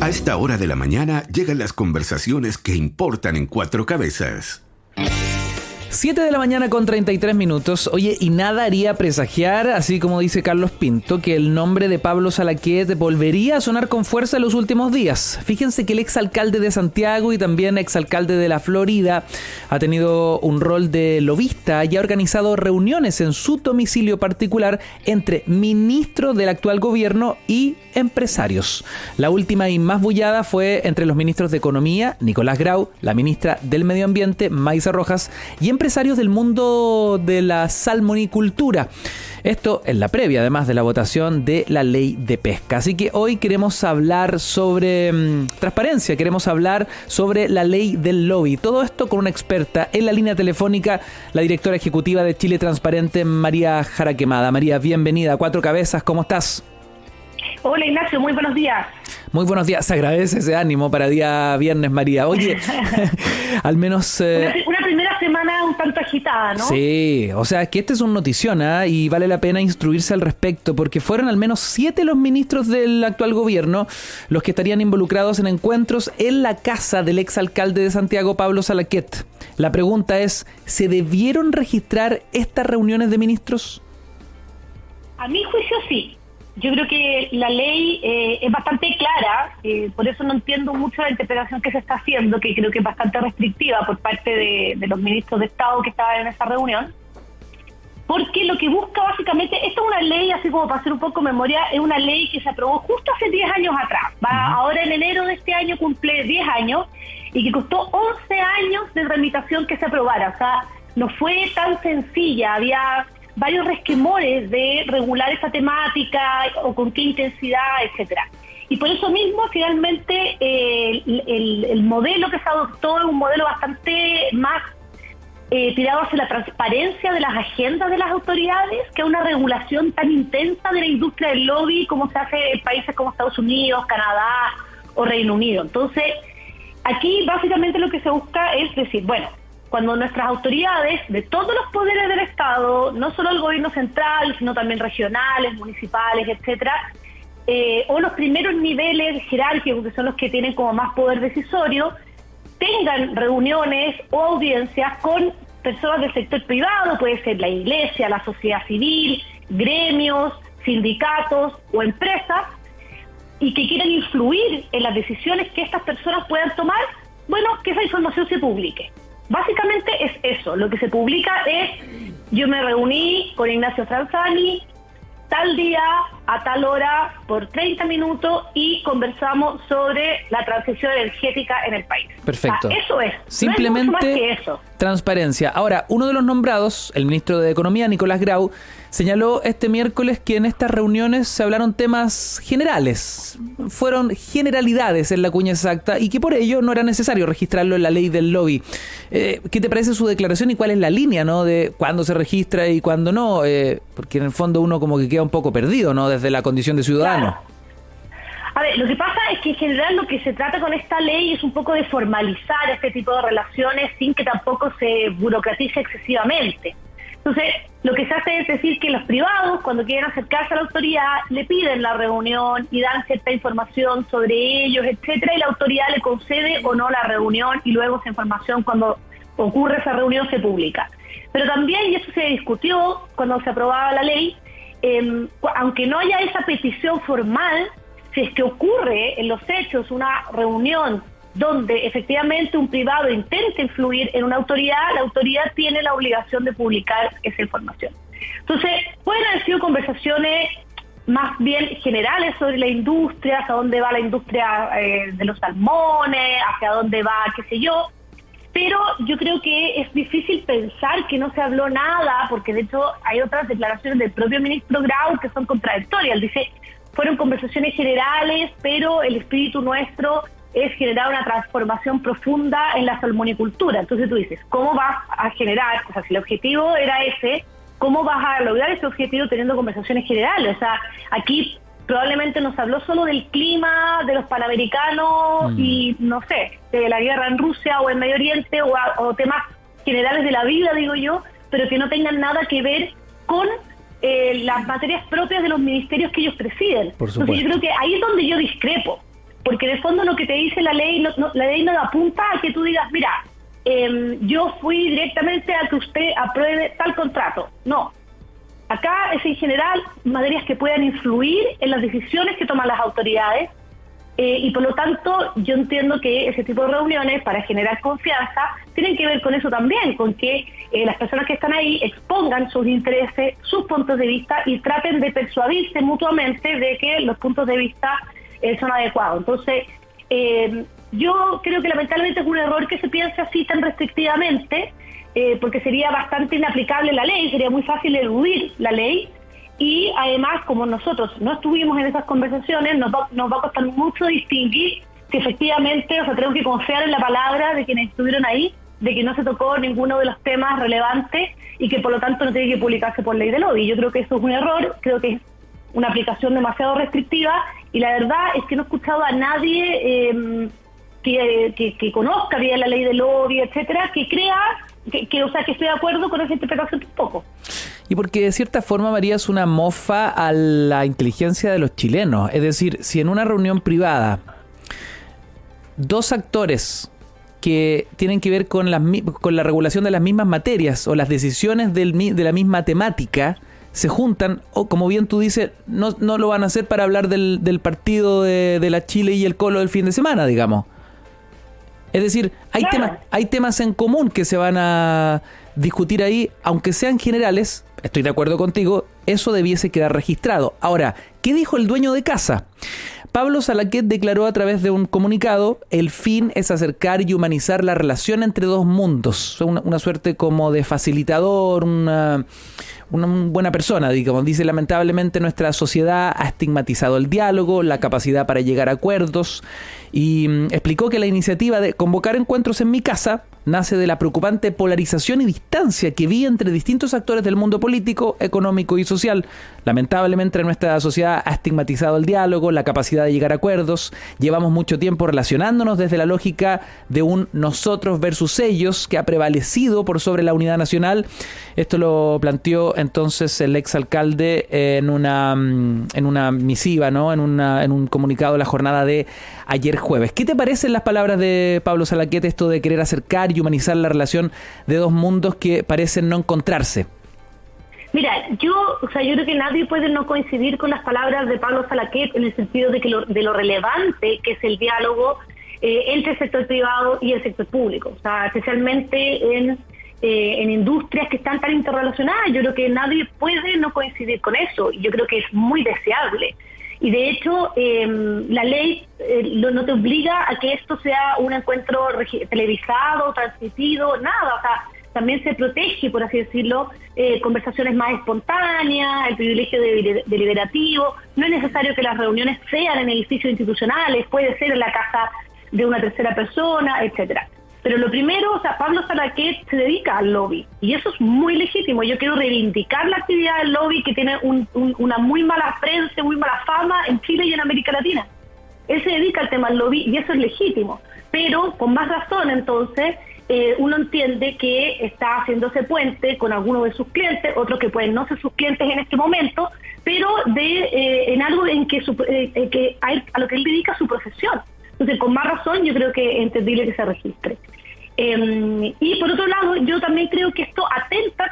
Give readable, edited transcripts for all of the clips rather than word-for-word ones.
A esta hora de la mañana llegan las conversaciones que importan en Cuatro Cabezas. 7 de la mañana con 33 minutos. Oye, y nada haría presagiar, así como dice Carlos Pinto, que el nombre de Pablo Salaquet volvería a sonar con fuerza en los últimos días. Fíjense que el exalcalde de Santiago y también exalcalde de la Florida ha tenido un rol de lobista y ha organizado reuniones en su domicilio particular entre ministros del actual gobierno y empresarios. La última y más bullada fue entre los ministros de Economía, Nicolás Grau, la ministra del Medio Ambiente, Maisa Rojas, y empresarios del mundo de la salmonicultura. Esto en la previa, además de la votación de la ley de pesca. Así que hoy queremos hablar sobre transparencia, queremos hablar sobre la ley del lobby. Todo esto con una experta en la línea telefónica, la directora ejecutiva de Chile Transparente, María Jaraquemada. María, bienvenida a Cuatro Cabezas, ¿cómo estás? Hola Ignacio, muy buenos días. Muy buenos días, se agradece ese ánimo para día viernes, María. Oye, al menos... Una primera semana un tanto agitada, ¿no? Sí, o sea, es que este es un notición, y vale la pena instruirse al respecto, porque fueron al menos 7 los ministros del actual gobierno los que estarían involucrados en encuentros en la casa del exalcalde de Santiago, Pablo Salaquet. La pregunta es, ¿se debieron registrar estas reuniones de ministros? A mi juicio sí. Yo creo que la ley es bastante clara, por eso no entiendo mucho la interpretación que se está haciendo, que creo que es bastante restrictiva por parte de los ministros de Estado que estaban en esa reunión, porque lo que busca básicamente, esto es una ley, así como para hacer un poco memoria, es una ley que se aprobó justo hace 10 años atrás, ahora en enero de este año cumple 10 años, y que costó 11 años de tramitación que se aprobara, o sea, no fue tan sencilla, había varios resquemores de regular esa temática o con qué intensidad, etcétera. Y por eso mismo, finalmente, el modelo que se adoptó es un modelo bastante más tirado hacia la transparencia de las agendas de las autoridades que una regulación tan intensa de la industria del lobby como se hace en países como Estados Unidos, Canadá o Reino Unido. Entonces, aquí básicamente lo que se busca es decir, bueno, cuando nuestras autoridades de todos los poderes del Estado, no solo el gobierno central, sino también regionales, municipales, etcétera, o los primeros niveles jerárquicos, que son los que tienen como más poder decisorio, tengan reuniones o audiencias con personas del sector privado, puede ser la iglesia, la sociedad civil, gremios, sindicatos o empresas, y que quieran influir en las decisiones que estas personas puedan tomar, bueno, que esa información se publique. Básicamente es eso, lo que se publica es, yo me reuní con Ignacio Franzani tal día, a tal hora, por 30 minutos y conversamos sobre la transición energética en el país. Perfecto. O sea, eso es. Simplemente no es mucho más que eso. Transparencia. Ahora, uno de los nombrados, el ministro de Economía, Nicolás Grau, señaló este miércoles que en estas reuniones se hablaron temas generales. Fueron generalidades en la cuña exacta y que por ello no era necesario registrarlo en la ley del lobby. ¿Qué te parece su declaración y cuál es la línea, ¿no?, de cuándo se registra y cuándo no? Porque en el fondo uno como que queda un poco perdido, ¿no?, desde la condición de ciudadano. Claro. A ver, lo que pasa es que en general lo que se trata con esta ley es un poco de formalizar este tipo de relaciones sin que tampoco se burocratice excesivamente. Entonces, lo que se hace es decir que los privados, cuando quieren acercarse a la autoridad, le piden la reunión y dan cierta información sobre ellos, etcétera, y la autoridad le concede o no la reunión y luego esa información, cuando ocurre esa reunión, se publica. Pero también, y eso se discutió cuando se aprobaba la ley, aunque no haya esa petición formal, si es que ocurre en los hechos una reunión donde efectivamente un privado intente influir en una autoridad, la autoridad tiene la obligación de publicar esa información. Entonces, pueden haber sido conversaciones más bien generales sobre la industria, hacia dónde va la industria de los salmones, hacia dónde va, qué sé yo, pero yo creo que es difícil pensar que no se habló nada, porque de hecho hay otras declaraciones del propio ministro Grau que son contradictorias. Él dice, fueron conversaciones generales, pero el espíritu nuestro es generar una transformación profunda en la salmonicultura. Entonces tú dices, ¿cómo vas a generar? O sea, si el objetivo era ese, ¿cómo vas a lograr ese objetivo teniendo conversaciones generales? O sea, aquí probablemente nos habló solo del clima, de los panamericanos y, no sé, de la guerra en Rusia o en Medio Oriente o temas generales de la vida, digo yo, pero que no tengan nada que ver con las materias propias de los ministerios que ellos presiden. Por supuesto. Entonces yo creo que ahí es donde yo discrepo. porque en el fondo lo que te dice la ley, la ley no apunta a que tú digas, mira, yo fui directamente a que usted apruebe tal contrato. No. Acá es en general materias que puedan influir en las decisiones que toman las autoridades, y por lo tanto yo entiendo que ese tipo de reuniones, para generar confianza, tienen que ver con eso también, con que las personas que están ahí expongan sus intereses, sus puntos de vista y traten de persuadirse mutuamente de que los puntos de vista son adecuados. Entonces, yo creo que lamentablemente es un error que se piense así tan restrictivamente, porque sería bastante inaplicable la ley, sería muy fácil eludir la ley, y además, como nosotros no estuvimos en esas conversaciones, nos va a costar mucho distinguir si efectivamente, tenemos que confiar en la palabra de quienes estuvieron ahí, de que no se tocó ninguno de los temas relevantes y que por lo tanto no tiene que publicarse por ley de lobby. Yo creo que eso es un error, creo que es una aplicación demasiado restrictiva, y la verdad es que no he escuchado a nadie que conozca bien la ley de lobby, etcétera, que crea que esté de acuerdo con esa interpretación tampoco. Y porque de cierta forma, María, es una mofa a la inteligencia de los chilenos. Es decir, si en una reunión privada dos actores que tienen que ver con la regulación de las mismas materias o las decisiones de la misma temática se juntan, o como bien tú dices, no lo van a hacer para hablar del partido de la Chile y el Colo del fin de semana, digamos. Es decir, hay temas en común que se van a discutir ahí, aunque sean generales. Estoy de acuerdo contigo, eso debiese quedar registrado. Ahora, ¿qué dijo el dueño de casa? Pablo Salaquet declaró a través de un comunicado: el fin es acercar y humanizar la relación entre dos mundos. Una suerte como de facilitador, una buena persona, digamos. Dice: lamentablemente nuestra sociedad ha estigmatizado el diálogo, la capacidad para llegar a acuerdos, y explicó que la iniciativa de convocar encuentros en mi casa nace de la preocupante polarización y distancia que vi entre distintos actores del mundo político, económico y social. Lamentablemente nuestra sociedad ha estigmatizado el diálogo, la capacidad de llegar a acuerdos. Llevamos mucho tiempo relacionándonos desde la lógica de un nosotros versus ellos que ha prevalecido por sobre la unidad nacional. Esto lo planteó entonces el exalcalde en una misiva, ¿no? en un comunicado de la jornada de ayer jueves. ¿Qué te parecen las palabras de Pablo Salaquet, esto de querer acercar y humanizar la relación de dos mundos que parecen no encontrarse? Mira, yo creo que nadie puede no coincidir con las palabras de Pablo Salaquet en el sentido de que de lo relevante que es el diálogo entre el sector privado y el sector público, especialmente en industrias que están tan interrelacionadas. Yo creo que nadie puede no coincidir con eso, y yo creo que es muy deseable. Y de hecho, la ley no te obliga a que esto sea un encuentro televisado, transmitido, nada. También se protege, por así decirlo, conversaciones más espontáneas, el privilegio deliberativo. No es necesario que las reuniones sean en edificios institucionales, puede ser en la casa de una tercera persona, etcétera. Pero lo primero, Pablo Salaquet se dedica al lobby, y eso es muy legítimo. Yo quiero reivindicar la actividad del lobby, que tiene una muy mala prensa, muy mala fama en Chile y en América Latina. Él se dedica al tema del lobby y eso es legítimo. Pero con más razón, entonces, uno entiende que está haciéndose puente con algunos de sus clientes, otros que pueden no ser sus clientes en este momento, pero en algo en que a lo que él dedica su profesión. Entonces, con más razón, yo creo que es entendible que se registre. Y por otro lado, yo también creo que esto atenta,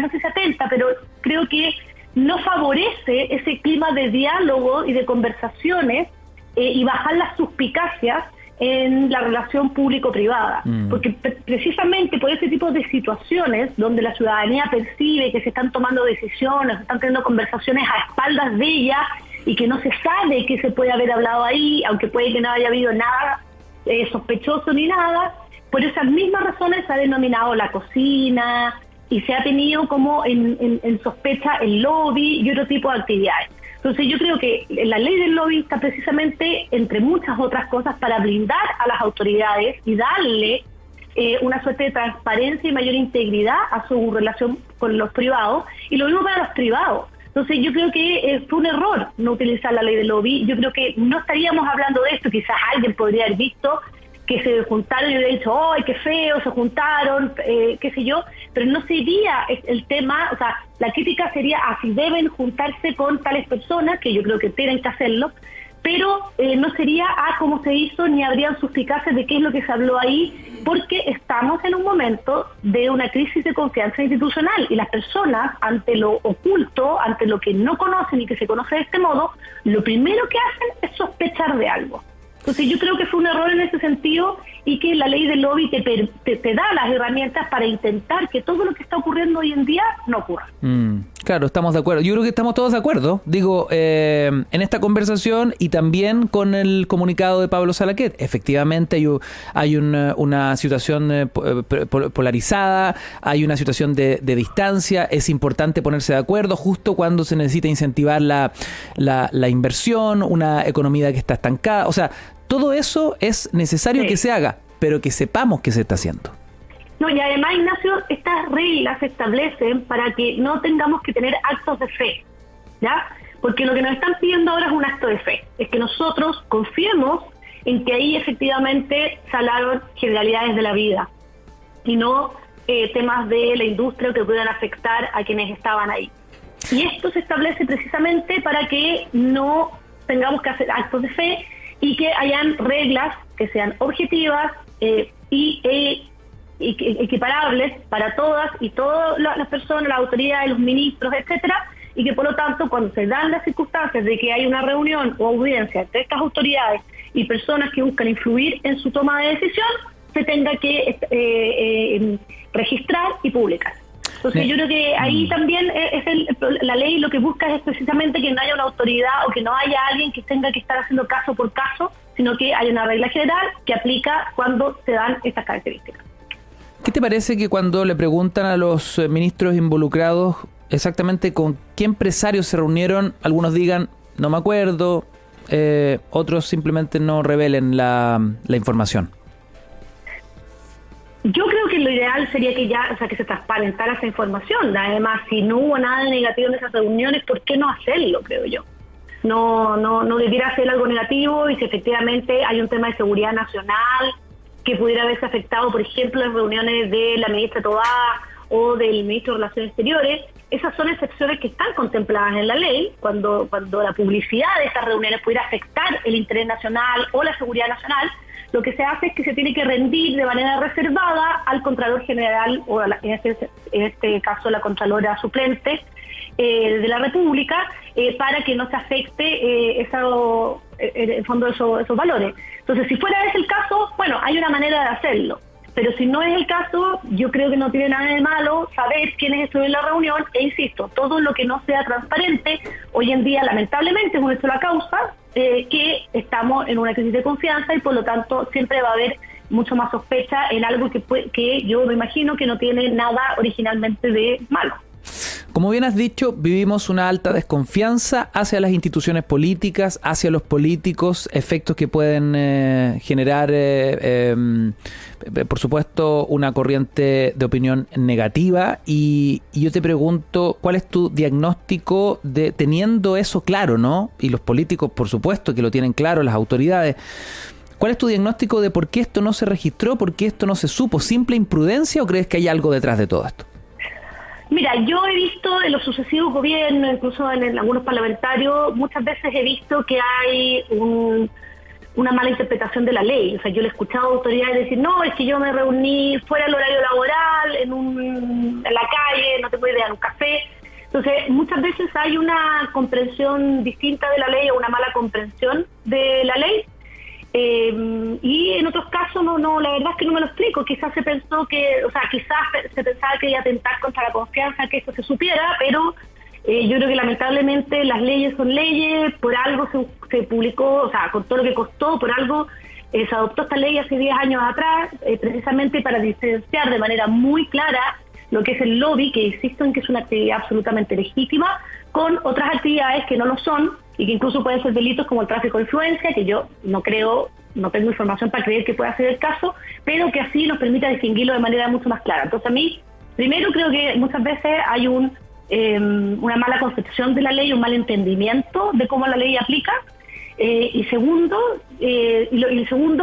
no sé si atenta, pero creo que no favorece ese clima de diálogo y de conversaciones y bajar las suspicacias en la relación público-privada. Porque precisamente por ese tipo de situaciones donde la ciudadanía percibe que se están tomando decisiones, se están teniendo conversaciones a espaldas de ella y que no se sabe qué se puede haber hablado ahí, aunque puede que no haya habido nada sospechoso ni nada, por esas mismas razones se ha denominado la cocina y se ha tenido como en sospecha el lobby y otro tipo de actividades. Entonces yo creo que la ley del lobby está precisamente, entre muchas otras cosas, para blindar a las autoridades y darle una suerte de transparencia y mayor integridad a su relación con los privados, y lo mismo para los privados. Entonces yo creo que fue un error no utilizar la ley del lobby. Yo creo que no estaríamos hablando de esto. Quizás alguien podría haber visto que se juntaron y hubiera dicho, ¡ay, qué feo, se juntaron! Qué sé yo, pero no sería el tema, la crítica sería si deben juntarse con tales personas, que yo creo que tienen que hacerlo, pero no sería cómo se hizo, ni habrían suspicacias de qué es lo que se habló ahí, porque estamos en un momento de una crisis de confianza institucional y las personas, ante lo oculto, ante lo que no conocen y que se conoce de este modo, lo primero que hacen es sospechar de algo. Entonces yo creo que fue un error en ese sentido y que la ley del lobby te da las herramientas para intentar que todo lo que está ocurriendo hoy en día no ocurra. Claro, estamos de acuerdo. Yo creo que estamos todos de acuerdo, digo, en esta conversación y también con el comunicado de Pablo Salaquet. Efectivamente hay una situación polarizada, hay una situación de distancia, es importante ponerse de acuerdo justo cuando se necesita incentivar la inversión, una economía que está estancada, o sea, todo eso es necesario que se haga, pero que sepamos que se está haciendo. No, y además, Ignacio, estas reglas se establecen para que no tengamos que tener actos de fe, ¿ya? Porque lo que nos están pidiendo ahora es un acto de fe, es que nosotros confiemos en que ahí efectivamente salaron generalidades de la vida y no temas de la industria que puedan afectar a quienes estaban ahí. Y esto se establece precisamente para que no tengamos que hacer actos de fe y que hayan reglas que sean objetivas y equiparables para todas y todas las personas, las autoridades, los ministros, etcétera, y que por lo tanto cuando se dan las circunstancias de que hay una reunión o audiencia entre estas autoridades y personas que buscan influir en su toma de decisión, se tenga que registrar y publicar. Entonces yo creo que ahí también la ley lo que busca es precisamente que no haya una autoridad o que no haya alguien que tenga que estar haciendo caso por caso, sino que haya una regla general que aplica cuando se dan estas características. ¿Qué te parece que cuando le preguntan a los ministros involucrados exactamente con qué empresarios se reunieron, algunos digan, no me acuerdo, otros simplemente no revelen la información? Yo creo que lo ideal sería que se transparentara esa información. Además, si no hubo nada de negativo en esas reuniones, ¿por qué no hacerlo, creo yo? No debiera hacer algo negativo, y si efectivamente hay un tema de seguridad nacional que pudiera haberse afectado, por ejemplo, las reuniones de la ministra Tobá o del ministro de Relaciones Exteriores, esas son excepciones que están contempladas en la ley, cuando la publicidad de esas reuniones pudiera afectar el interés nacional o la seguridad nacional. Lo que se hace es que se tiene que rendir de manera reservada al Contralor General, o en este caso la Contralora suplente de la República, para que no se afecte en el fondo esos valores. Entonces, si fuera ese el caso, bueno, hay una manera de hacerlo. Pero si no es el caso, yo creo que no tiene nada de malo saber quiénes estuvieron en la reunión, e insisto, todo lo que no sea transparente, hoy en día lamentablemente es una sola causa, que estamos en una crisis de confianza y por lo tanto siempre va a haber mucho más sospecha en algo que yo me imagino que no tiene nada originalmente de malo. Como bien has dicho, vivimos una alta desconfianza hacia las instituciones políticas, hacia los políticos, efectos que pueden generar, por supuesto, una corriente de opinión negativa. Y yo te pregunto, ¿cuál es tu diagnóstico teniendo eso claro, ¿no? Y los políticos, por supuesto, que lo tienen claro, las autoridades. ¿Cuál es tu diagnóstico de por qué esto no se registró, por qué esto no se supo? ¿Simple imprudencia o crees que hay algo detrás de todo esto? Mira, yo he visto en los sucesivos gobiernos, incluso en algunos parlamentarios, muchas veces he visto que hay una mala interpretación de la ley. O sea, yo le he escuchado a autoridades decir, no, es que yo me reuní fuera del horario laboral, en la calle, no tengo idea, en un café. Entonces, muchas veces hay una comprensión distinta de la ley o una mala comprensión de la ley. Y en otros casos no, la verdad es que no me lo explico. Quizás se pensó quizás se pensaba que iba a atentar contra la confianza que esto se supiera, pero yo creo que lamentablemente las leyes son leyes, por algo se publicó, o sea, con todo lo que costó, por algo se adoptó esta ley hace 10 años atrás, precisamente para diferenciar de manera muy clara lo que es el lobby, que insisto en que es una actividad absolutamente legítima, con otras actividades que no lo son, y que incluso pueden ser delitos como el tráfico de influencia, que yo no tengo información para creer que pueda ser el caso, pero que así nos permita distinguirlo de manera mucho más clara. Entonces a mí, primero creo que muchas veces hay una mala concepción de la ley, un mal entendimiento de cómo la ley aplica, y segundo,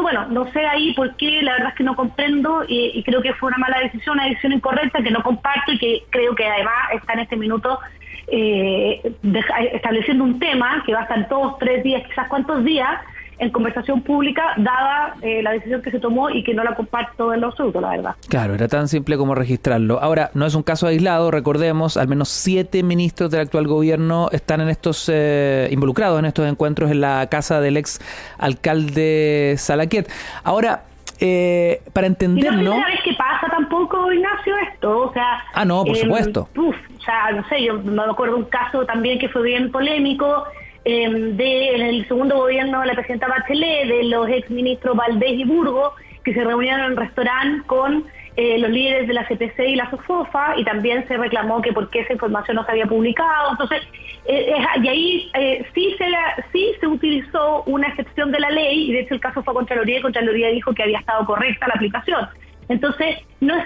bueno, no sé ahí por qué, la verdad es que no comprendo, y creo que fue una mala decisión, una decisión incorrecta que no comparto y que creo que además está en este minuto estableciendo un tema que va a estar 2, 3 días, quizás cuántos días, en conversación pública, dada la decisión que se tomó y que no la comparto en lo absoluto, la verdad. Claro, era tan simple como registrarlo. Ahora, no es un caso aislado, recordemos, al menos 7 ministros del actual gobierno están en estos involucrados en estos encuentros en la casa del ex alcalde Salaquet. Ahora, para entender, y no es la ¿no? primera vez que pasa tampoco, Ignacio, esto, o sea... no, por supuesto. O sea, no sé, yo me acuerdo un caso también que fue bien polémico, en el segundo gobierno de la presidenta Bachelet, de los exministros Valdés y Burgo, que se reunieron en un restaurante con los líderes de la CPC y la SOFOFA, y también se reclamó que por qué esa información no se había publicado. Entonces, y ahí sí se utilizó una excepción de la ley, y de hecho el caso fue a Contraloría, y Contraloría dijo que había estado correcta la aplicación. Entonces, no es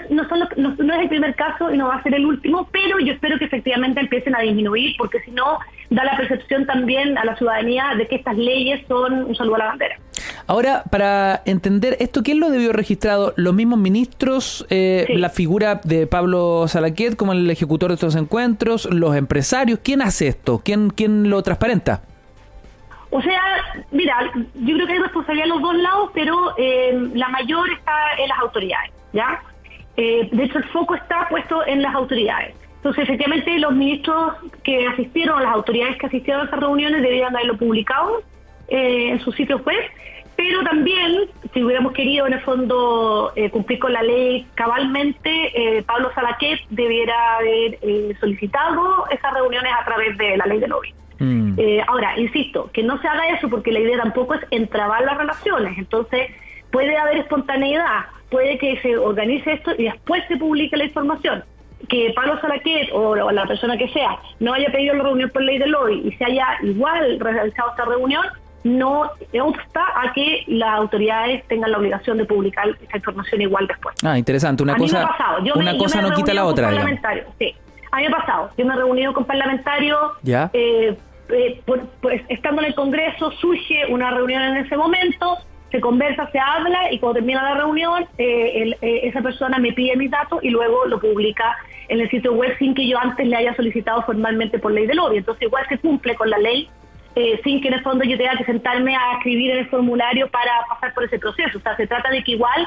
el primer caso y no va a ser el último, pero yo espero que efectivamente empiecen a disminuir, porque si no, da la percepción también a la ciudadanía de que estas leyes son un saludo a la bandera. Ahora, para entender esto, ¿quién lo debió registrado? ¿Los mismos ministros, Sí. la figura de Pablo Salaquet como el ejecutor de estos encuentros, los empresarios? ¿Quién hace esto? ¿Quién lo transparenta? O sea, mira, yo creo que hay responsabilidad en los dos lados, pero la mayor está en las autoridades, ¿ya? De hecho, el foco está puesto en las autoridades. Entonces, efectivamente, los ministros que asistieron, las autoridades que asistieron a esas reuniones deberían haberlo publicado en sus sitios web, pero también, si hubiéramos querido, en el fondo, cumplir con la ley cabalmente, Pablo Salaquet debiera haber solicitado esas reuniones a través de la ley de lobby. Ahora, insisto, que no se haga eso porque la idea tampoco es entrabar las relaciones. Entonces, puede haber espontaneidad, puede que se organice esto y después se publique la información. Que Pablo Salaquet o la persona que sea no haya pedido la reunión por ley de lobby y se haya igual realizado esta reunión, no obsta a que las autoridades tengan la obligación de publicar esta información igual después. Interesante. Una cosa no quita la otra. Sí. A mí me ha pasado. Yo me he reunido con parlamentarios. ¿Ya? Estando en el Congreso, surge una reunión en ese momento, se conversa, se habla, y cuando termina la reunión, esa persona me pide mis datos y luego lo publica en el sitio web sin que yo antes le haya solicitado formalmente por ley de lobby. Entonces igual se cumple con la ley, sin que en el fondo yo tenga que sentarme a escribir en el formulario para pasar por ese proceso. O sea, se trata de que igual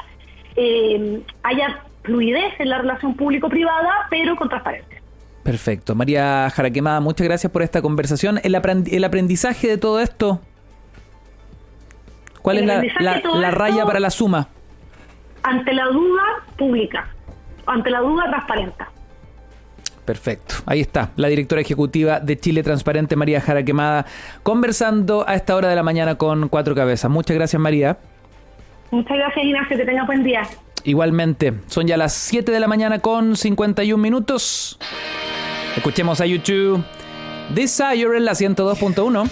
haya fluidez en la relación público-privada, pero con transparencia. Perfecto. María Jaraquemada, muchas gracias por esta conversación. El aprendizaje de todo esto, ¿cuál es la raya para la suma? Ante la duda, pública. Ante la duda, transparenta. Perfecto. Ahí está, la directora ejecutiva de Chile Transparente, María Jaraquemada, conversando a esta hora de la mañana con Cuatro Cabezas. Muchas gracias, María. Muchas gracias, Ignacio. Que tengas buen día. Igualmente. Son ya las 7 de la mañana con 51 minutos. Escuchemos a YouTube Desire en la 102.1.